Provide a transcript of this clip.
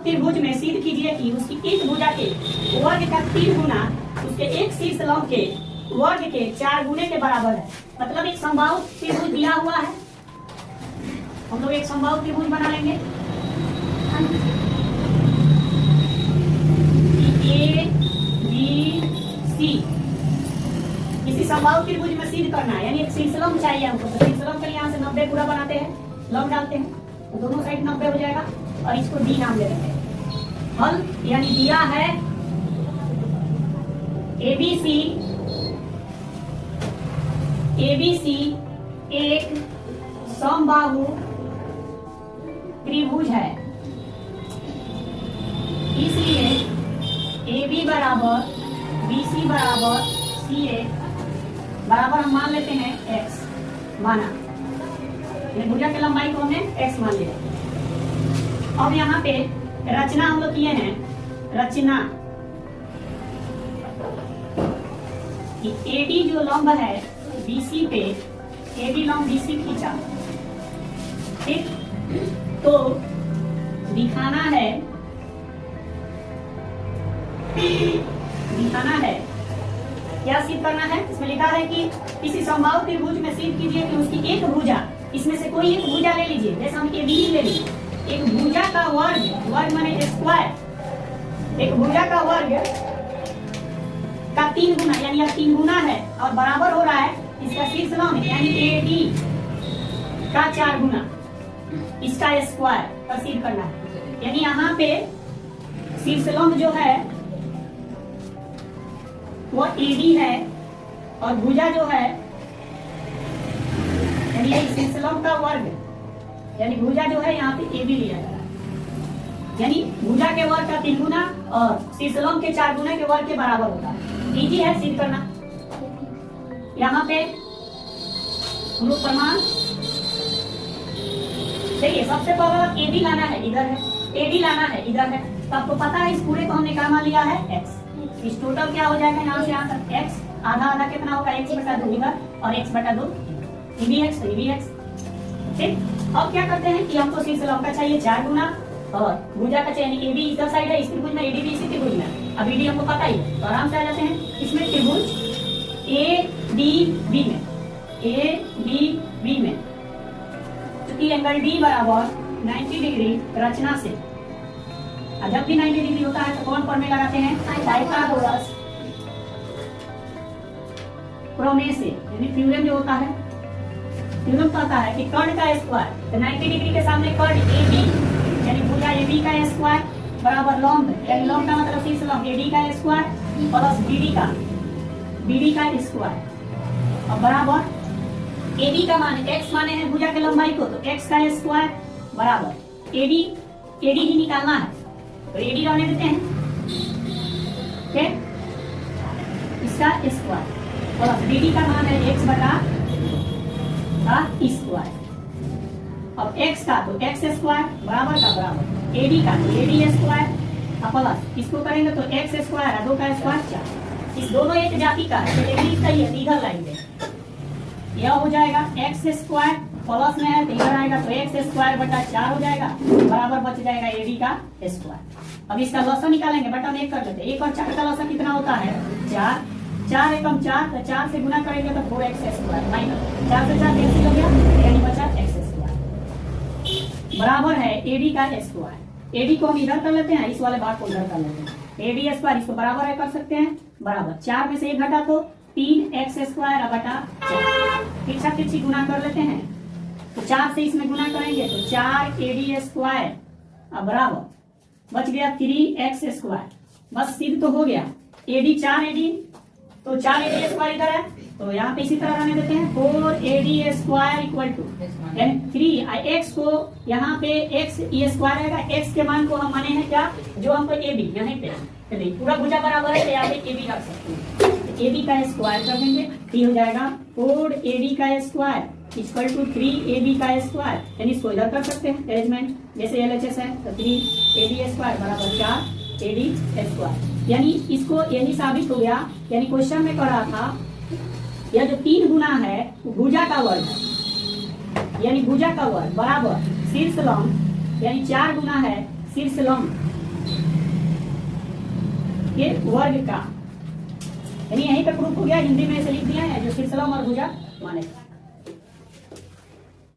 त्रिभुज में सिद्ध कीजिए कि उसकी एक भुजा के वर्ग का 3 गुना उसके एक शीर्ष लंब के वर्ग के 4 गुने के बराबर है। मतलब एक समबाहु त्रिभुज दिया हुआ है, हम लोग एक समबाहु त्रिभुज बना लेंगे। ए बी सी, किसी समबाहु त्रिभुज में सिद्ध करना है, यानी एक शीर्षलंब चाहिए हमको। तो शीर्षलंब के लिए यहाँ से 90 पूरा बनाते हैं, लंब डालते हैं तो दोनों साइड 90 हो जाएगा और इसको डी नाम दे देते हैं। हल यानी दिया है एबीसी एक समबाहु त्रिभुज है, इसलिए AB बराबर BC बराबर CA बराबर हम मान लेते हैं x माना, भुजा की लंबाई को हमने x मान लिया। अब यहाँ पे रचना हम लोग किए हैं, रचना कि AD जो लंब है BC पे, AD लंब BC खींचा, ठीक, तो दिखाना है क्या सिद्ध करना है। इसमें लिखा है कि किसी समबाहु त्रिभुज में सिद्ध कीजिए कि उसकी एक भुजा, इसमें से कोई एक भुजा ले लीजिए, जैसे हम AB ले लीजिए, एक भुजा का वर्ग, वर्ग माने स्क्वायर, एक भुजा का वर्ग का 3 गुना, यानी यह 3 गुना है और बराबर हो रहा है इसका शीर्षलंब यानी AD का 4 गुना, इसका स्क्वायर का सिद्ध करना है। यानी यहाँ पे शीर्षलंब जो है वो AD है और भुजा जो है यानी शीर्षलंब का वर्ग, यानी भुजा जो है यहाँ पे AB लिया जा रहा है, यानी भुजा के वर्ग का 3 गुना और शीर्षलंब के 4 गुना के वर्ग के बराबर होता है। इजी है सिद्ध करना। यहाँ पे हम लोग प्रमाण देखिए, सबसे पहले AB लाना है, इधर है, AD लाना है, इधर है, तो आपको पता है इस पूरे को हमने क्या मान लिया है x। इस टोटल क्या हो जाएगा यहाँ से यहाँ तक x, आधा आधा कितना होगा x/2 इधर और x/2 EBx, तो EBx, ठीक। अब क्या करते हैं कि हमको शीर्षलंब का चाहिए 4 गुना और भुजा का चाहिए, AB इधर साइड है इस त्रिभुज में, AD भी इसी त्रिभुज में, अब AD हमको पता ही है तो आराम से आ जाते हैं इसमें त्रिभुज ADB में, क्योंकि एंगल D बराबर 90 डिग्री रचना से, जब भी 90 डिग्री होता है तो कौन फॉर्मूला लगाते हैं, पाइथागोरस प्रमेय से, यानी थ्योरम जो होता है, थ्योरम कहता है कि कर्ण का स्क्वायर, तो 90 डिग्री के सामने कर्ण AB यानी भुजा AB का स्क्वायर बराबर लंब, यानी लंब का मतलब शीर्षलंब AD का स्क्वायर प्लस BD का स्क्वायर और बराबर AB का मान x माने हैं भुजा के लंबाई को, तो x का स्क्वायर बराबर AD ही निकालना है तो AD रहने देते हैं, ठीक, इसका स्क्वायर प्लस BD का मान है x बटा का स्क्वायर, अब x का तो x स्क्वायर बराबर का बराबर AD का तो AD स्क्वायर प्लस इसको करेंगे तो x स्क्वायर 2 का स्क्वायर 4, इस दोनों एक जाति का है तो AD सही है, इधर लाएंगे, यह हो जाएगा x स्क्वायर प्लस में है तो इधर आएगा तो x स्क्वायर बटा 4 हो जाएगा, बराबर बच जाएगा AD का स्क्वायर। अब इसका लसा निकालेंगे, बटा में 1 कर देते हैं, 1 और 4 का लसा कितना होता है 4, 4 एकम 4, तो 4 से गुना करेंगे तो 4x स्क्वायर माइनस 4 से 4 कैंसिल हो गया, यानी बचा x स्क्वायर बराबर है AD का स्क्वायर। AD को हम इधर कर लेते हैं, इस वाले भाग को इधर कर लेते हैं, AD स्क्वायर इसको बराबर है कर सकते हैं, बराबर 4 में से 1 घटा तो 3x स्क्वायर बटा 4, तिरछा तिरछी गुना कर लेते हैं तो 4 से इसमें गुना करेंगे तो 4 AD स्क्वायर अब बराबर बच गया 3x स्क्वायर, बस सिद्ध तो हो गया। AD 4 AD तो 4 AD स्क्वायर इधर है तो यहाँ पे इसी तरह रहने देते हैं, 4 AD square equal to 3 x को यहाँ पे x ये स्क्वायर रहेगा, x के मान को हम माने हैं क्या, जो हमको AB यहाँ पे पूरा भुजा बराबर है तो यहाँ पे AB रख सकते हैं, AB का स्क्वायर कर देंगे, ये हो जाएगा 4 AD का स्क्वायर इक्वल टू 3 AB का स्क्वायर, यानी इसको इधर कर सकते हैं अरेंजमेंट, जैसे LHS है तो 3 AB स्क्वायर बराबर 4 AD स्क्वायर, यानी इसको यही साबित हो गया, यानी क्वेश्चन में कर रहा था यह जो 3 गुना है वो भुजा का वर्ग है, यानी भुजा का वर्ग बराबर शीर्षलंब यानी 4 गुना है शीर्षलंब के वर्ग का, यानी यहीं पे प्रूफ हो गया, हिंदी में ऐसे लिख दिया है जो शीर्षलंब और भुजा माने।